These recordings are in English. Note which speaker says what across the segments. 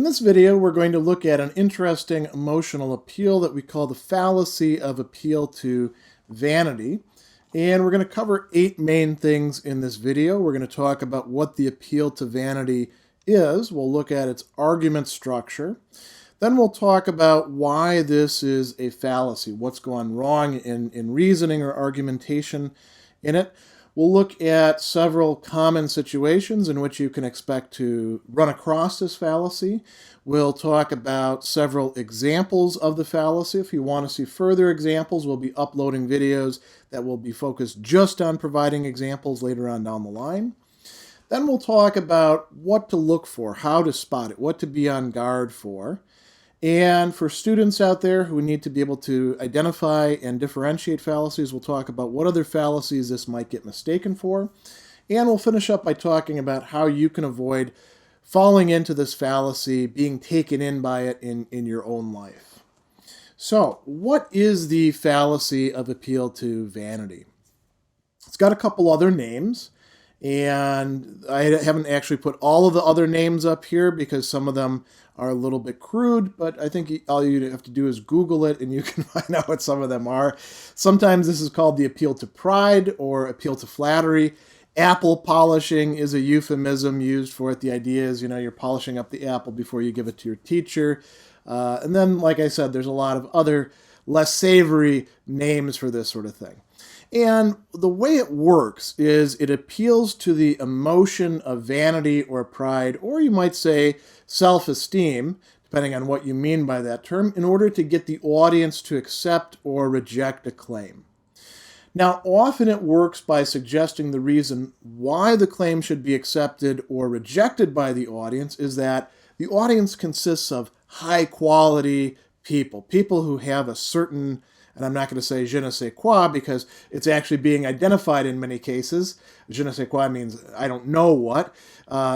Speaker 1: In this video, we're going to look at an interesting emotional appeal that we call the fallacy of appeal to vanity. And we're going to cover 8 main things in this video. We're going to talk about what the appeal to vanity is. We'll look at its argument structure. Then we'll talk about why this is a fallacy, what's gone wrong in reasoning or argumentation in it. We'll look at several common situations in which you can expect to run across this fallacy. We'll talk about several examples of the fallacy. If you want to see further examples, we'll be uploading videos that will be focused just on providing examples later on down the line. Then we'll talk about what to look for, how to spot it, what to be on guard for. And for students out there who need to be able to identify and differentiate fallacies, we'll talk about what other fallacies this might get mistaken for. And we'll finish up by talking about how you can avoid falling into this fallacy, being taken in by it in your own life. So, what is the fallacy of appeal to vanity? It's got a couple other names. And I haven't actually put all of the other names up here because some of them are a little bit crude, but I think all you have to do is Google it and you can find out what some of them are. Sometimes this is called the appeal to pride or appeal to flattery. Apple polishing is a euphemism used for it. The idea is, you're polishing up the apple before you give it to your teacher. And then, like I said, there's a lot of other less savory names for this sort of thing. And the way it works is it appeals to the emotion of vanity or pride, or you might say self-esteem, depending on what you mean by that term, in order to get the audience to accept or reject a claim. Now, often it works by suggesting the reason why the claim should be accepted or rejected by the audience is that the audience consists of high-quality people who have a certain, and I'm not going to say je ne sais quoi because it's actually being identified in many cases. Je ne sais quoi means I don't know what,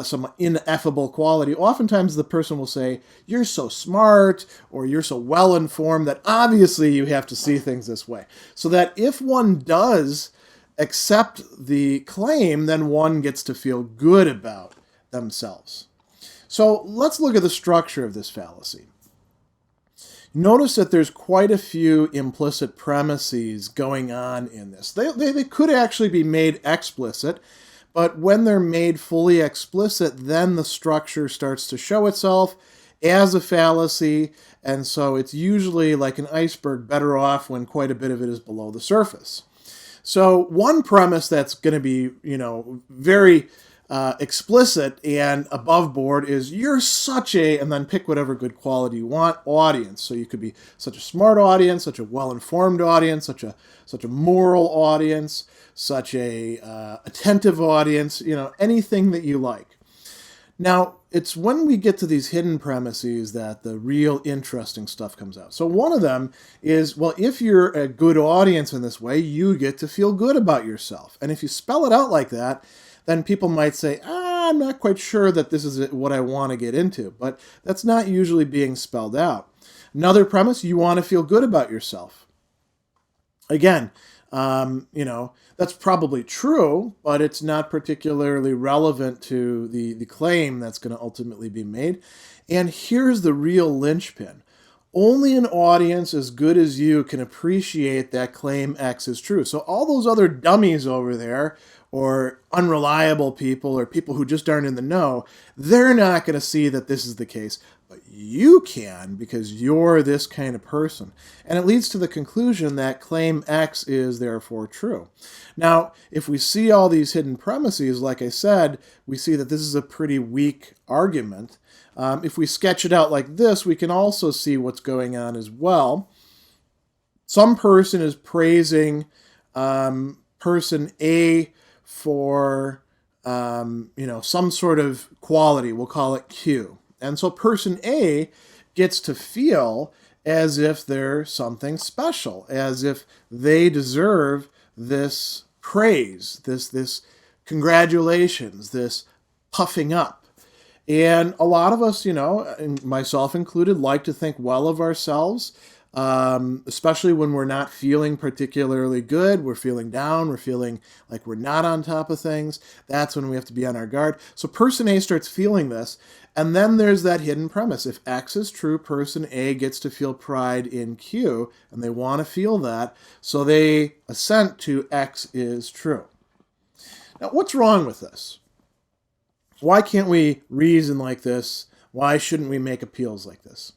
Speaker 1: some ineffable quality. Oftentimes the person will say, you're so smart or you're so well-informed that obviously you have to see things this way. So that if one does accept the claim, then one gets to feel good about themselves. So let's look at the structure of this fallacy. Notice that there's quite a few implicit premises going on in this. They could actually be made explicit, but when they're made fully explicit, then the structure starts to show itself as a fallacy, and so it's usually like an iceberg, better off when quite a bit of it is below the surface. So one premise that's going to be, very explicit and above board is you're such a, and then pick whatever good quality you want, audience. So you could be such a smart audience, such a well-informed audience, such a moral audience, such a attentive audience, anything that you like. Now, it's when we get to these hidden premises that the real interesting stuff comes out. So one of them is, well, if you're a good audience in this way, you get to feel good about yourself. And if you spell it out like that, then people might say, I'm not quite sure that this is what I want to get into. But that's not usually being spelled out. Another premise, you want to feel good about yourself. Again, that's probably true, but it's not particularly relevant to the claim that's going to ultimately be made. And here's the real linchpin. Only an audience as good as you can appreciate that claim X is true. So all those other dummies over there, or unreliable people, or people who just aren't in the know, they're not going to see that this is the case. But you can, because you're this kind of person. And it leads to the conclusion that claim X is therefore true. Now, if we see all these hidden premises, like I said, we see that this is a pretty weak argument. If we sketch it out like this, we can also see what's going on as well. Some person is praising person A for, some sort of quality. We'll call it Q. And so person A gets to feel as if they're something special, as if they deserve this praise, this congratulations, this puffing up. And a lot of us, and myself included, like to think well of ourselves. especially when we're not feeling particularly good. We're feeling down. We're feeling like we're not on top of things. That's when we have to be on our guard. So person A starts feeling this. And then there's that hidden premise. If X is true, person A gets to feel pride in Q, and they want to feel that. So they assent to X is true. Now, what's wrong with this? Why can't we reason like this? Why shouldn't we make appeals like this?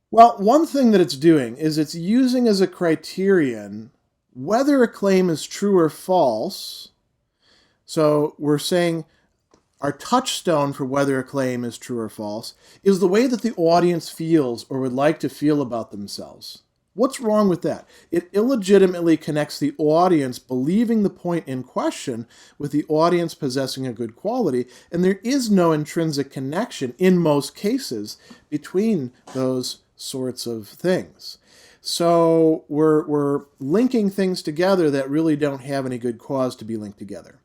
Speaker 1: Well, one thing that it's doing is it's using as a criterion whether a claim is true or false. So we're saying our touchstone for whether a claim is true or false is the way that the audience feels or would like to feel about themselves. What's wrong with that? It illegitimately connects the audience believing the point in question with the audience possessing a good quality, and there is no intrinsic connection in most cases between those sorts of things. So we're linking things together that really don't have any good cause to be linked together.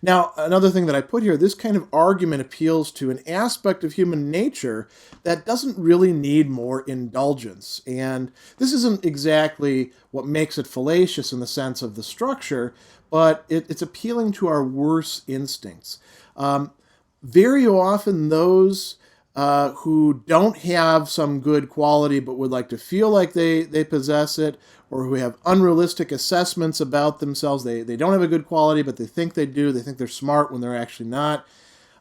Speaker 1: Now, another thing that I put here, this kind of argument appeals to an aspect of human nature that doesn't really need more indulgence. And this isn't exactly what makes it fallacious in the sense of the structure, but it's appealing to our worst instincts. Very often those who don't have some good quality but would like to feel like they possess it, or who have unrealistic assessments about themselves. They don't have a good quality, but they think they do. They think they're smart when they're actually not.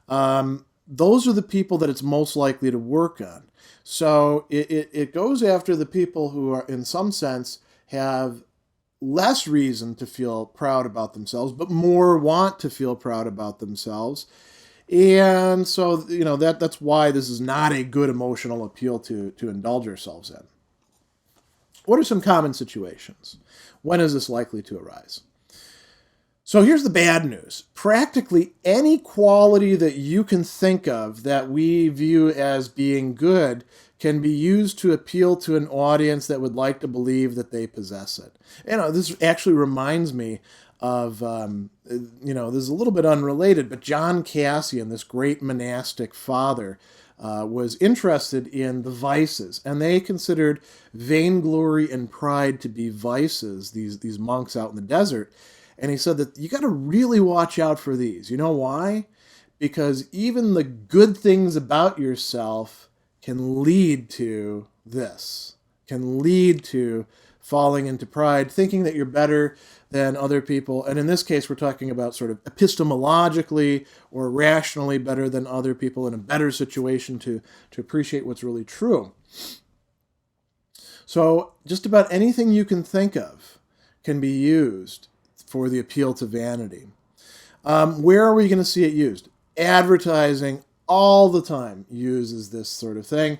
Speaker 1: Those are the people that it's most likely to work on. So it goes after the people who are, in some sense, have less reason to feel proud about themselves, but more want to feel proud about themselves. And so, that's why this is not a good emotional appeal to indulge ourselves in. What are some common situations? When is this likely to arise? So here's the bad news. Practically any quality that you can think of that we view as being good can be used to appeal to an audience that would like to believe that they possess it. This actually reminds me of, this is a little bit unrelated, but John Cassian, this great monastic father, was interested in the vices, and they considered vainglory and pride to be vices, these monks out in the desert. And he said that you got to really watch out for these. You know why? Because even the good things about yourself can lead to this, can lead to falling into pride, thinking that you're better than other people. And in this case, we're talking about sort of epistemologically or rationally better than other people, in a better situation to appreciate what's really true. So just about anything you can think of can be used for the appeal to vanity. Where are we going to see it used? Advertising all the time uses this sort of thing.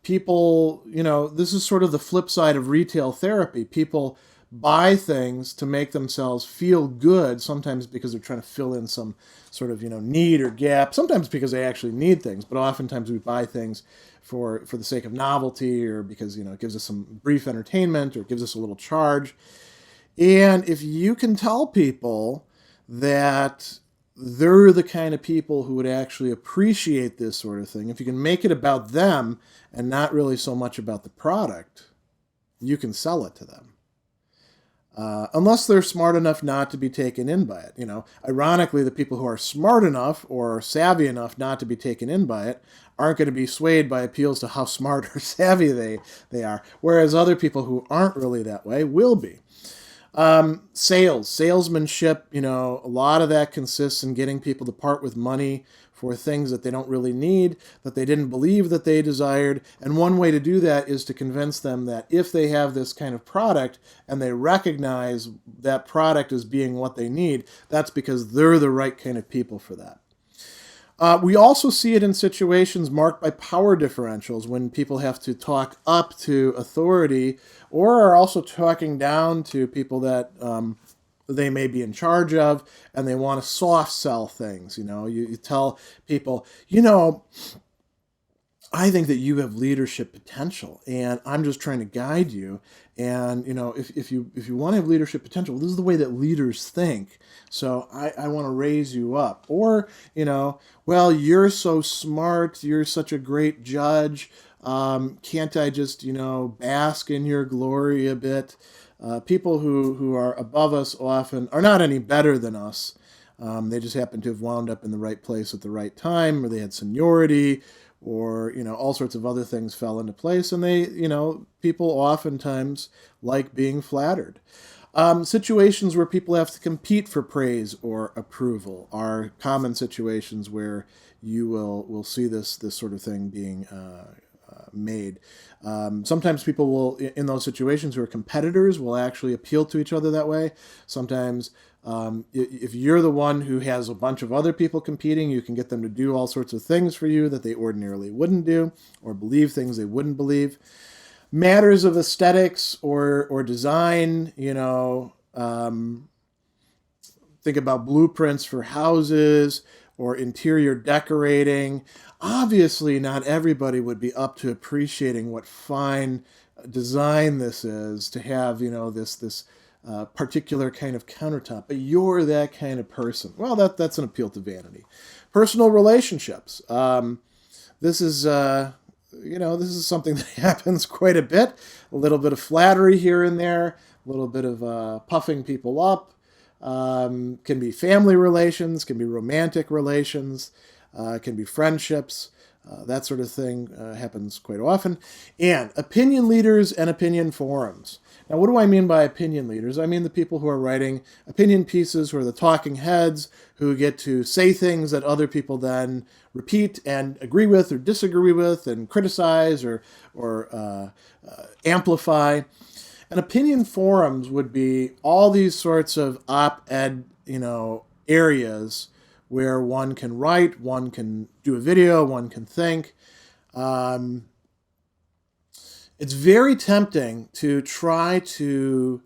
Speaker 1: People, this is sort of the flip side of retail therapy. People buy things to make themselves feel good, sometimes because they're trying to fill in some sort of, need or gap, sometimes because they actually need things, but oftentimes we buy things for the sake of novelty, or because, it gives us some brief entertainment, or it gives us a little charge. And if you can tell people that they're the kind of people who would actually appreciate this sort of thing, if you can make it about them and not really so much about the product, you can sell it to them. Unless they're smart enough not to be taken in by it. Ironically, the people who are smart enough or savvy enough not to be taken in by it aren't going to be swayed by appeals to how smart or savvy they are, whereas other people who aren't really that way will be. Salesmanship, a lot of that consists in getting people to part with money for things that they don't really need, that they didn't believe that they desired. And one way to do that is to convince them that if they have this kind of product and they recognize that product as being what they need, that's because they're the right kind of people for that. We also see it in situations marked by power differentials, when people have to talk up to authority, or are also talking down to people that they may be in charge of, and they want to soft sell things. You tell people, I think that you have leadership potential, and I'm just trying to guide you. And, if you want to have leadership potential, this is the way that leaders think. So I want to raise you up. Or, well, you're so smart. You're such a great judge. Can't I just, bask in your glory a bit? People who are above us often are not any better than us. They just happen to have wound up in the right place at the right time, or they had seniority, or, all sorts of other things fell into place. And they, people oftentimes like being flattered. Situations where people have to compete for praise or approval are common situations where you will see this sort of thing being made. Sometimes people will, in those situations, who are competitors, will actually appeal to each other that way. Sometimes, if you're the one who has a bunch of other people competing, you can get them to do all sorts of things for you that they ordinarily wouldn't do, or believe things they wouldn't believe. Matters of aesthetics or design, think about blueprints for houses or interior decorating. Obviously, not everybody would be up to appreciating what fine design this is to have, this particular kind of countertop, but you're that kind of person. Well, that's an appeal to vanity. Personal relationships. This is something that happens quite a bit. A little bit of flattery here and there, a little bit of puffing people up. Can be family relations, can be romantic relations, can be friendships. That sort of thing happens quite often. And opinion leaders and opinion forums. Now, what do I mean by opinion leaders? I mean the people who are writing opinion pieces, who are the talking heads, who get to say things that other people then repeat and agree with or disagree with and criticize or amplify. And opinion forums would be all these sorts of op-ed, areas where one can write, one can do a video, one can think. It's very tempting to try to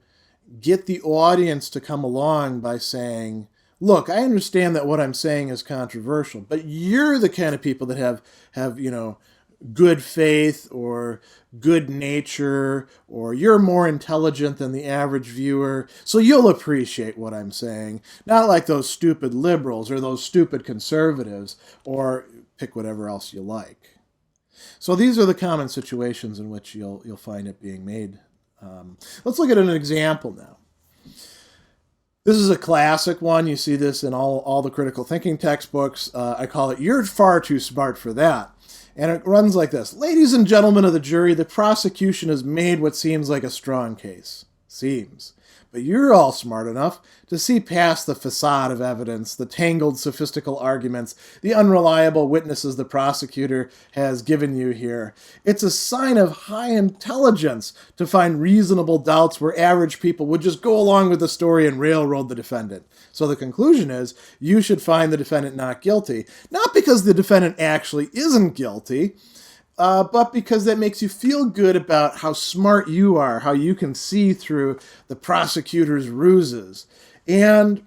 Speaker 1: get the audience to come along by saying, look, I understand that what I'm saying is controversial, but you're the kind of people that have good faith or good nature, or you're more intelligent than the average viewer, so you'll appreciate what I'm saying. Not like those stupid liberals or those stupid conservatives, or pick whatever else you like. So these are the common situations in which you'll find it being made. Let's look at an example now. This is a classic one. You see this in all the critical thinking textbooks. I call it, "You're far too smart for that." And it runs like this. "Ladies and gentlemen of the jury, the prosecution has made what seems like a strong case." Seems. But you're all smart enough to see past the facade of evidence, the tangled, sophistical arguments, the unreliable witnesses the prosecutor has given you here. It's a sign of high intelligence to find reasonable doubts where average people would just go along with the story and railroad the defendant. So the conclusion is, you should find the defendant not guilty, not because the defendant actually isn't guilty, but because that makes you feel good about how smart you are, how you can see through the prosecutor's ruses. And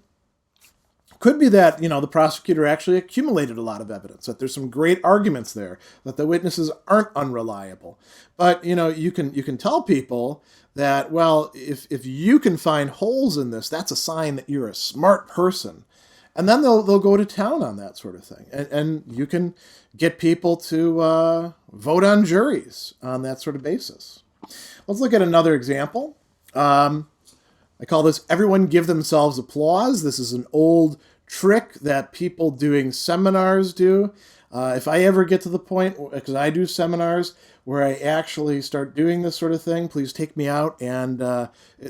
Speaker 1: could be that, the prosecutor actually accumulated a lot of evidence, that there's some great arguments there, that the witnesses aren't unreliable. But, you can tell people that, well, if you can find holes in this, that's a sign that you're a smart person. And then they'll go to town on that sort of thing. And you can get people to vote on juries on that sort of basis. Let's look at another example. I call this "everyone give themselves applause." This is an old trick that people doing seminars do. If I ever get to the point, because I do seminars, where I actually start doing this sort of thing, please take me out and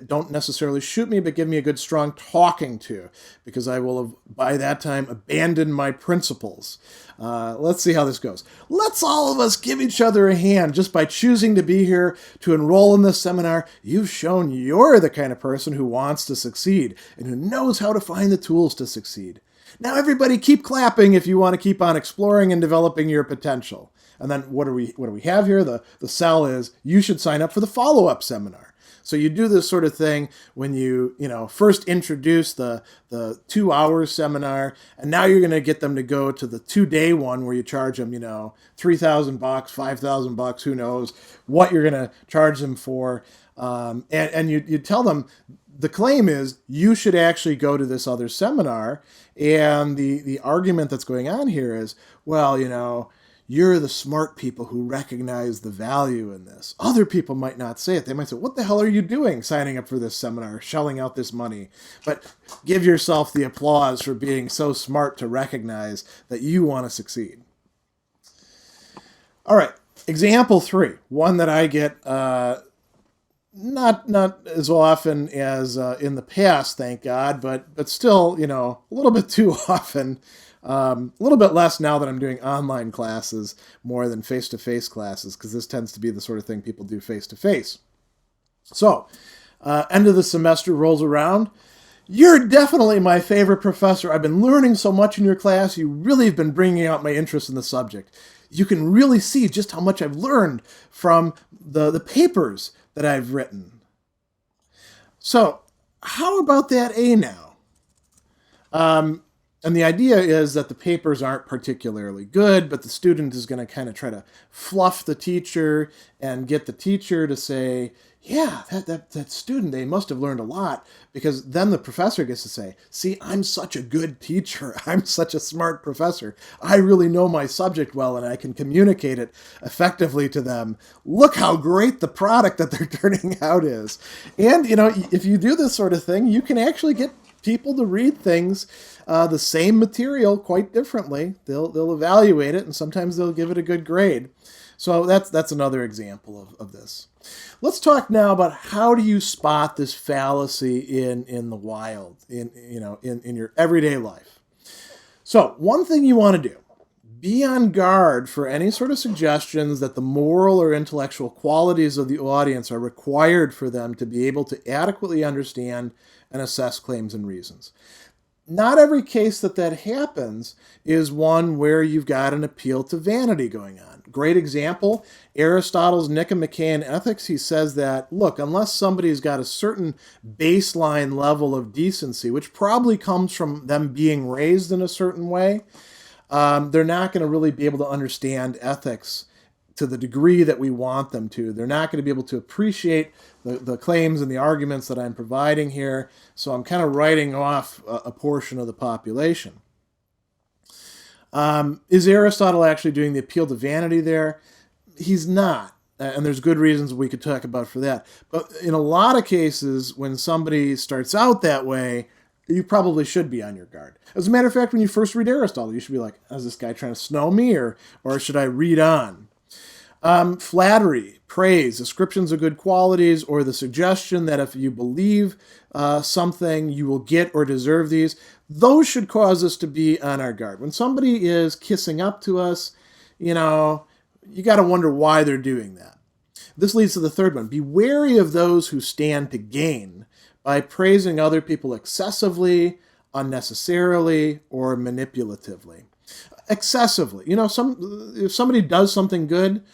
Speaker 1: don't necessarily shoot me, but give me a good strong talking to, because I will have, by that time, abandoned my principles. Let's see how this goes. Let's all of us give each other a hand just by choosing to be here to enroll in this seminar. You've shown you're the kind of person who wants to succeed and who knows how to find the tools to succeed. Now everybody keep clapping if you want to keep on exploring and developing your potential. And then what do we have here? The sell is, you should sign up for the follow-up seminar. So you do this sort of thing when you first introduce the 2-hour seminar, and now you're going to get them to go to the 2-day one where you charge them, $3,000, $5,000, who knows what you're going to charge them for. And you tell them, the claim is you should actually go to this other seminar. And the argument that's going on here is, well, you're the smart people who recognize the value in this. Other people might not say it. They might say, what the hell are you doing signing up for this seminar, shelling out this money? But give yourself the applause for being so smart to recognize that you want to succeed. All right, example 3, one that I get not as often as in the past, thank God, but still, a little bit too often. A little bit less now that I'm doing online classes more than face-to-face classes, because this tends to be the sort of thing people do face-to-face. So, end of the semester rolls around. You're definitely my favorite professor. I've been learning so much in your class. You really have been bringing out my interest in the subject. You can really see just how much I've learned from the papers that I've written. So, how about that A now? And the idea is that the papers aren't particularly good, but the student is going to kind of try to fluff the teacher and get the teacher to say, yeah, that student, they must have learned a lot, because then the professor gets to say, see, I'm such a good teacher. I'm such a smart professor. I really know my subject well, and I can communicate it effectively to them. Look how great the product that they're turning out is. And, if you do this sort of thing, you can actually get people to read things, the same material, quite differently. They'll evaluate it, and sometimes they'll give it a good grade. So that's another example of this. Let's talk now about how do you spot this fallacy in the wild, in your everyday life. So one thing you want to do, be on guard for any sort of suggestions that the moral or intellectual qualities of the audience are required for them to be able to adequately understand and assess claims and reasons. Not every case that happens is one where you've got an appeal to vanity going on. Great example, Aristotle's Nicomachean Ethics. He says that, look, unless somebody's got a certain baseline level of decency, which probably comes from them being raised in a certain way, they're not going to really be able to understand ethics to the degree that we want them to. They're not going to be able to appreciate the claims and the arguments that I'm providing here. So I'm kind of writing off a portion of the population. Is Aristotle actually doing the appeal to vanity there? He's not. And there's good reasons we could talk about for that. But in a lot of cases, when somebody starts out that way, you probably should be on your guard. As a matter of fact, when you first read Aristotle, you should be like, is this guy trying to snow me, or should I read on? Flattery, praise, ascriptions of good qualities, or the suggestion that if you believe something, you will get or deserve these, those should cause us to be on our guard. When somebody is kissing up to us, you got to wonder why they're doing that. This leads to the third one. Be wary of those who stand to gain by praising other people excessively, unnecessarily, or manipulatively. Excessively. If somebody does something good,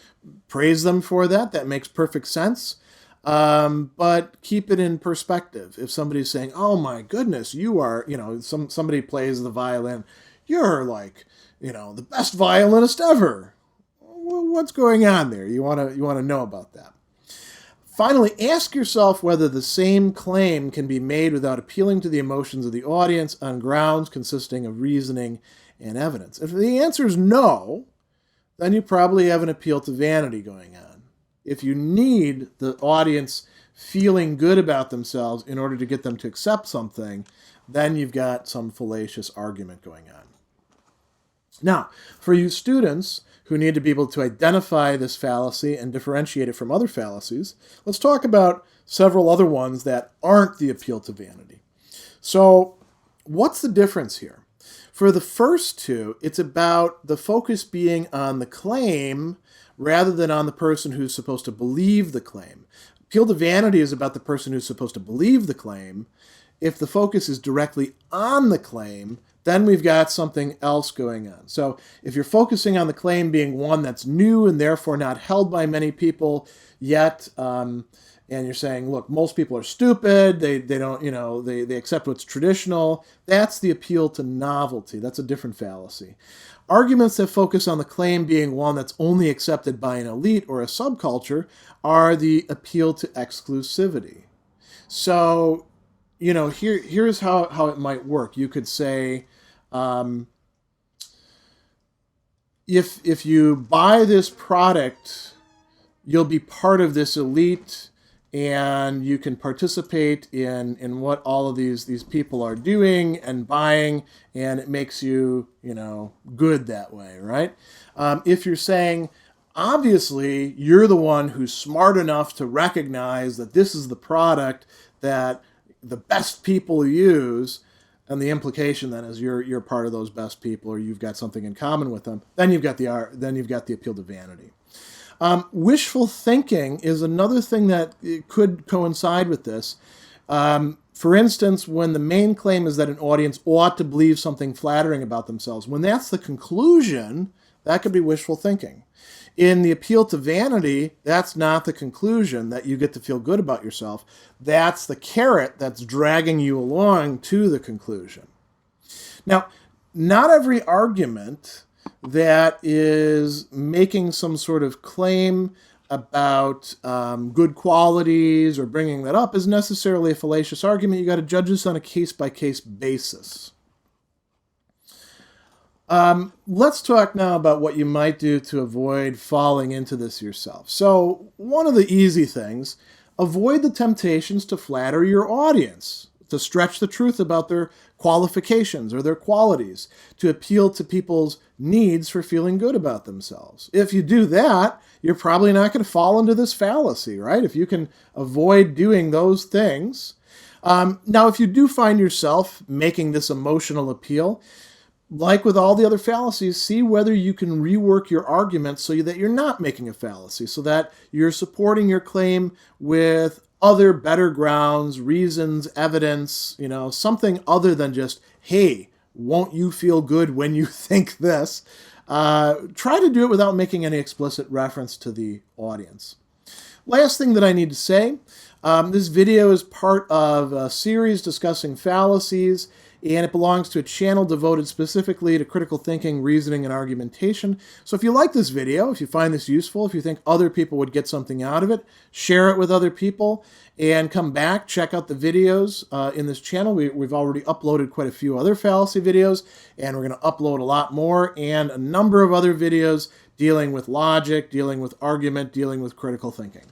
Speaker 1: praise them for that. That makes perfect sense. But keep it in perspective. If somebody's saying, oh my goodness, you are, somebody plays the violin, you're like, the best violinist ever. What's going on there? You want to know about that. Finally, ask yourself whether the same claim can be made without appealing to the emotions of the audience on grounds consisting of reasoning and evidence. If the answer is no, then you probably have an appeal to vanity going on. If you need the audience feeling good about themselves in order to get them to accept something, then you've got some fallacious argument going on. Now, for you students who need to be able to identify this fallacy and differentiate it from other fallacies, let's talk about several other ones that aren't the appeal to vanity. So, what's the difference here? For the first two, it's about the focus being on the claim rather than on the person who's supposed to believe the claim. Appeal to vanity is about the person who's supposed to believe the claim. If the focus is directly on the claim, then we've got something else going on. So if you're focusing on the claim being one that's new and therefore not held by many people yet, and you're saying, look, most people are stupid, they don't, they accept what's traditional, that's the appeal to novelty. That's a different fallacy. Arguments that focus on the claim being one that's only accepted by an elite or a subculture are the appeal to exclusivity. So, here's how it might work. You could say, if you buy this product, you'll be part of this elite, and you can participate in what all of these people are doing and buying, and it makes you, good that way, right? If you're saying, obviously, you're the one who's smart enough to recognize that this is the product that the best people use, and the implication then is you're part of those best people, or you've got something in common with them. Then you've got the appeal to vanity. Wishful thinking is another thing that could coincide with this. For instance, when the main claim is that an audience ought to believe something flattering about themselves, when that's the conclusion, that could be wishful thinking. In the appeal to vanity, that's not the conclusion, that you get to feel good about yourself. That's the carrot that's dragging you along to the conclusion. Now, not every argument that is making some sort of claim about good qualities or bringing that up is necessarily a fallacious argument. You got to judge this on a case-by-case basis. Let's talk now about what you might do to avoid falling into this yourself. So one of the easy things, avoid the temptations to flatter your audience, to stretch the truth about their qualifications or their qualities, to appeal to people's needs for feeling good about themselves. If you do that, you're probably not going to fall into this fallacy, right? If you can avoid doing those things. Now, if you do find yourself making this emotional appeal, like with all the other fallacies, see whether you can rework your argument so that you're not making a fallacy, so that you're supporting your claim with other better grounds, reasons, evidence, something other than just, hey, won't you feel good when you think this? Try to do it without making any explicit reference to the audience. Last thing that I need to say, this video is part of a series discussing fallacies, and it belongs to a channel devoted specifically to critical thinking, reasoning, and argumentation. So if you like this video, if you find this useful, if you think other people would get something out of it, share it with other people, and come back, check out the videos in this channel. We've already uploaded quite a few other fallacy videos, and we're going to upload a lot more, and a number of other videos dealing with logic, dealing with argument, dealing with critical thinking.